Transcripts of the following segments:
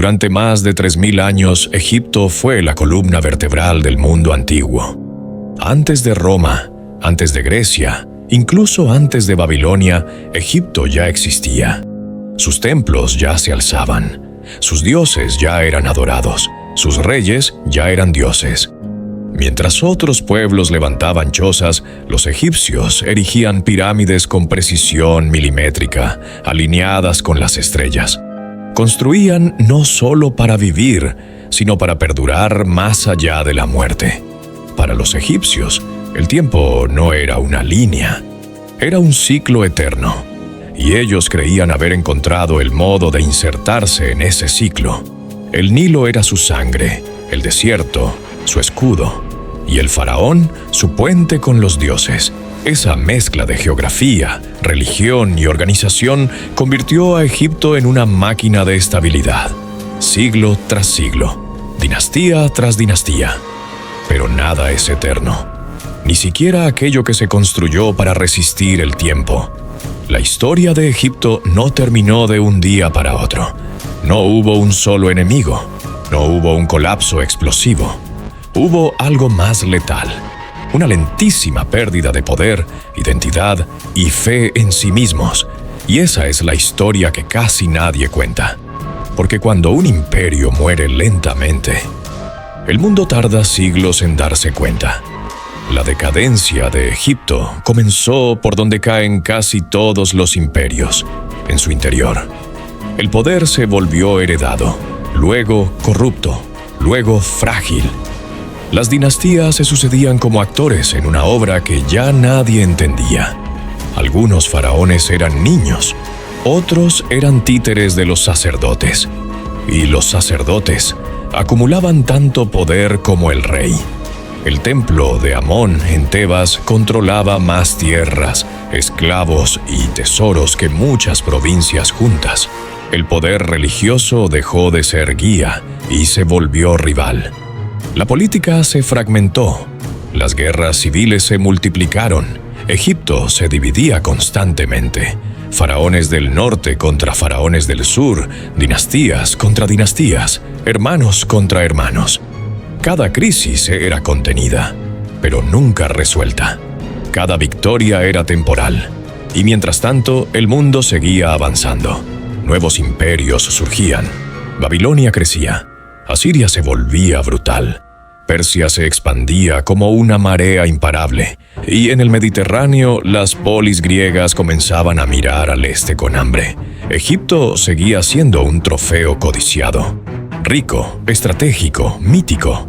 Durante más de 3000 años, Egipto fue la columna vertebral del mundo antiguo. Antes de Roma, antes de Grecia, incluso antes de Babilonia, Egipto ya existía. Sus templos ya se alzaban, sus dioses ya eran adorados, sus reyes ya eran dioses. Mientras otros pueblos levantaban chozas, los egipcios erigían pirámides con precisión milimétrica, alineadas con las estrellas. Construían no solo para vivir, sino para perdurar más allá de la muerte. Para los egipcios, el tiempo no era una línea, era un ciclo eterno, y ellos creían haber encontrado el modo de insertarse en ese ciclo. El Nilo era su sangre, el desierto, su escudo, y el faraón, su puente con los dioses. Esa mezcla de geografía, religión y organización convirtió a Egipto en una máquina de estabilidad, siglo tras siglo, dinastía tras dinastía. Pero nada es eterno, ni siquiera aquello que se construyó para resistir el tiempo. La historia de Egipto no terminó de un día para otro. No hubo un solo enemigo, no hubo un colapso explosivo. Hubo algo más letal, una lentísima pérdida de poder, identidad y fe en sí mismos. Y esa es la historia que casi nadie cuenta. Porque cuando un imperio muere lentamente, el mundo tarda siglos en darse cuenta. La decadencia de Egipto comenzó por donde caen casi todos los imperios, en su interior. El poder se volvió heredado, luego corrupto, luego frágil. Las dinastías se sucedían como actores en una obra que ya nadie entendía. Algunos faraones eran niños, otros eran títeres de los sacerdotes. Y los sacerdotes acumulaban tanto poder como el rey. El templo de Amón en Tebas controlaba más tierras, esclavos y tesoros que muchas provincias juntas. El poder religioso dejó de ser guía y se volvió rival. La política se fragmentó, las guerras civiles se multiplicaron, Egipto se dividía constantemente, faraones del norte contra faraones del sur, dinastías contra dinastías, hermanos contra hermanos. Cada crisis era contenida, pero nunca resuelta. Cada victoria era temporal, y mientras tanto el mundo seguía avanzando. Nuevos imperios surgían, Babilonia crecía, Asiria se volvía brutal. Persia se expandía como una marea imparable, y en el Mediterráneo las polis griegas comenzaban a mirar al este con hambre. Egipto seguía siendo un trofeo codiciado, rico, estratégico, mítico,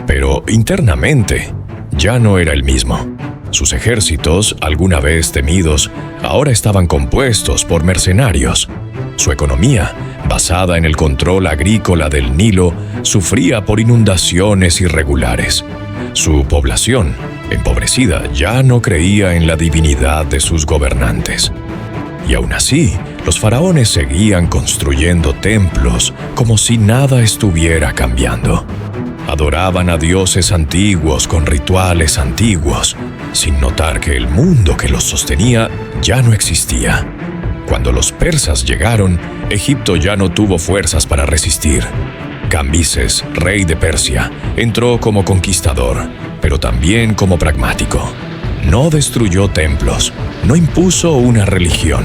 pero internamente ya no era el mismo. Sus ejércitos, alguna vez temidos, ahora estaban compuestos por mercenarios. Su economía, basada en el control agrícola del Nilo, sufría por inundaciones irregulares. Su población, empobrecida, ya no creía en la divinidad de sus gobernantes. Y aún así, los faraones seguían construyendo templos como si nada estuviera cambiando. Adoraban a dioses antiguos con rituales antiguos, sin notar que el mundo que los sostenía ya no existía. Cuando los persas llegaron, Egipto ya no tuvo fuerzas para resistir. Cambises, rey de Persia, entró como conquistador, pero también como pragmático. No destruyó templos, no impuso una religión,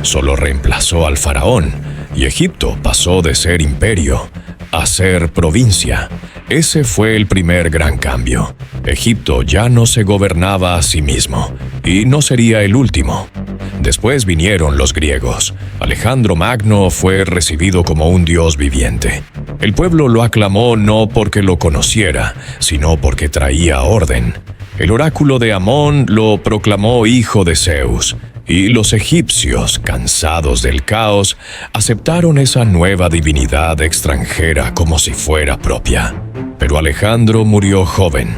solo reemplazó al faraón, y Egipto pasó de ser imperio a ser provincia. Ese fue el primer gran cambio. Egipto ya no se gobernaba a sí mismo, y no sería el último. Después vinieron los griegos. Alejandro Magno fue recibido como un dios viviente. El pueblo lo aclamó no porque lo conociera, sino porque traía orden. El oráculo de Amón lo proclamó hijo de Zeus, y los egipcios, cansados del caos, aceptaron esa nueva divinidad extranjera como si fuera propia. Pero Alejandro murió joven,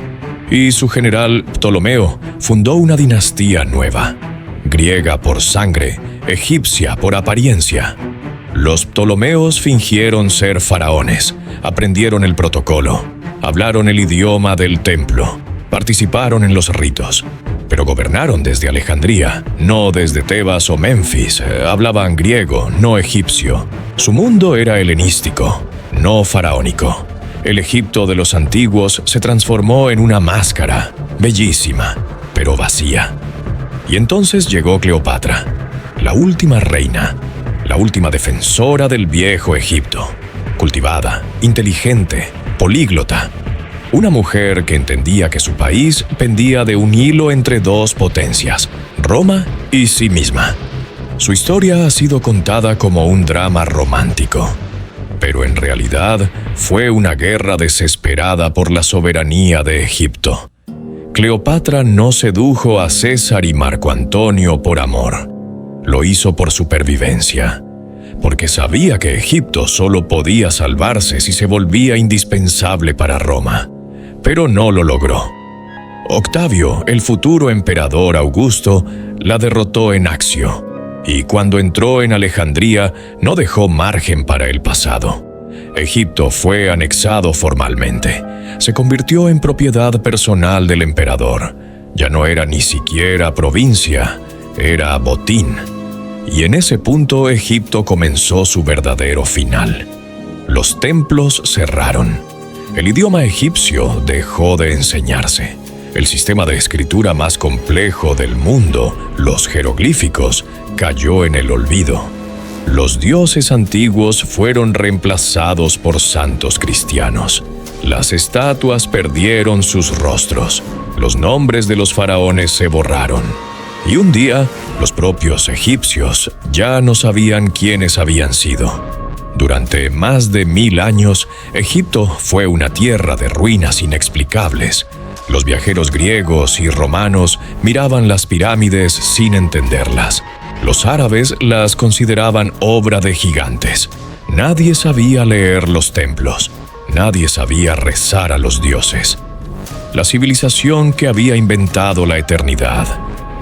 y su general Ptolomeo fundó una dinastía nueva, griega por sangre, egipcia por apariencia. Los Ptolomeos fingieron ser faraones, aprendieron el protocolo, hablaron el idioma del templo, participaron en los ritos, pero gobernaron desde Alejandría, no desde Tebas o Memphis. Hablaban griego, no egipcio. Su mundo era helenístico, no faraónico. El Egipto de los antiguos se transformó en una máscara, bellísima, pero vacía. Y entonces llegó Cleopatra, la última reina, la última defensora del viejo Egipto, cultivada, inteligente, políglota. Una mujer que entendía que su país pendía de un hilo entre dos potencias, Roma y sí misma. Su historia ha sido contada como un drama romántico, pero en realidad fue una guerra desesperada por la soberanía de Egipto. Cleopatra no sedujo a César y Marco Antonio por amor. Lo hizo por supervivencia, porque sabía que Egipto solo podía salvarse si se volvía indispensable para Roma. Pero no lo logró. Octavio, el futuro emperador Augusto, la derrotó en Accio, y cuando entró en Alejandría no dejó margen para el pasado. Egipto fue anexado formalmente. Se convirtió en propiedad personal del emperador. Ya no era ni siquiera provincia, era botín. Y en ese punto Egipto comenzó su verdadero final. Los templos cerraron. El idioma egipcio dejó de enseñarse. El sistema de escritura más complejo del mundo, los jeroglíficos, cayó en el olvido. Los dioses antiguos fueron reemplazados por santos cristianos. Las estatuas perdieron sus rostros. Los nombres de los faraones se borraron. Y un día, los propios egipcios ya no sabían quiénes habían sido. Durante más de 1000 años, Egipto fue una tierra de ruinas inexplicables. Los viajeros griegos y romanos miraban las pirámides sin entenderlas. Los árabes las consideraban obra de gigantes. Nadie sabía leer los templos. Nadie sabía rezar a los dioses. La civilización que había inventado la eternidad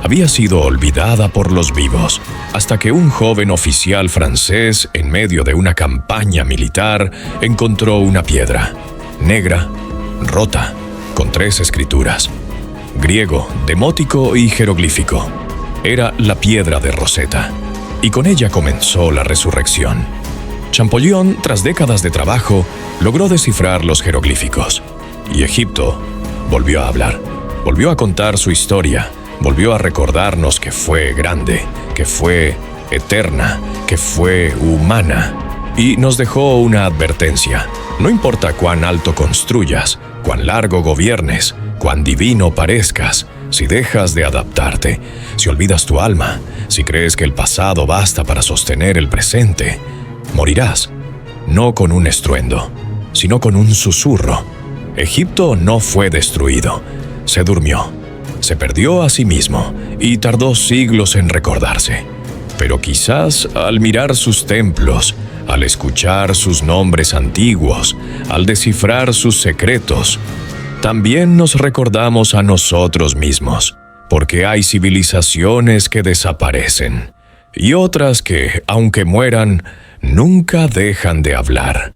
había sido olvidada por los vivos, hasta que un joven oficial francés, en medio de una campaña militar, encontró una piedra, negra, rota, con 3 escrituras: griego, demótico y jeroglífico. Era la piedra de Rosetta, y con ella comenzó la resurrección. Champollion, tras décadas de trabajo, logró descifrar los jeroglíficos, y Egipto volvió a hablar, volvió a contar su historia, volvió a recordarnos que fue grande, que fue eterna, que fue humana, y nos dejó una advertencia: no importa cuán alto construyas, cuán largo gobiernes, cuán divino parezcas, si dejas de adaptarte, si olvidas tu alma, si crees que el pasado basta para sostener el presente, morirás, no con un estruendo, sino con un susurro. Egipto no fue destruido, se durmió, se perdió a sí mismo y tardó siglos en recordarse. Pero quizás al mirar sus templos, al escuchar sus nombres antiguos, al descifrar sus secretos, también nos recordamos a nosotros mismos, porque hay civilizaciones que desaparecen y otras que, aunque mueran, nunca dejan de hablar.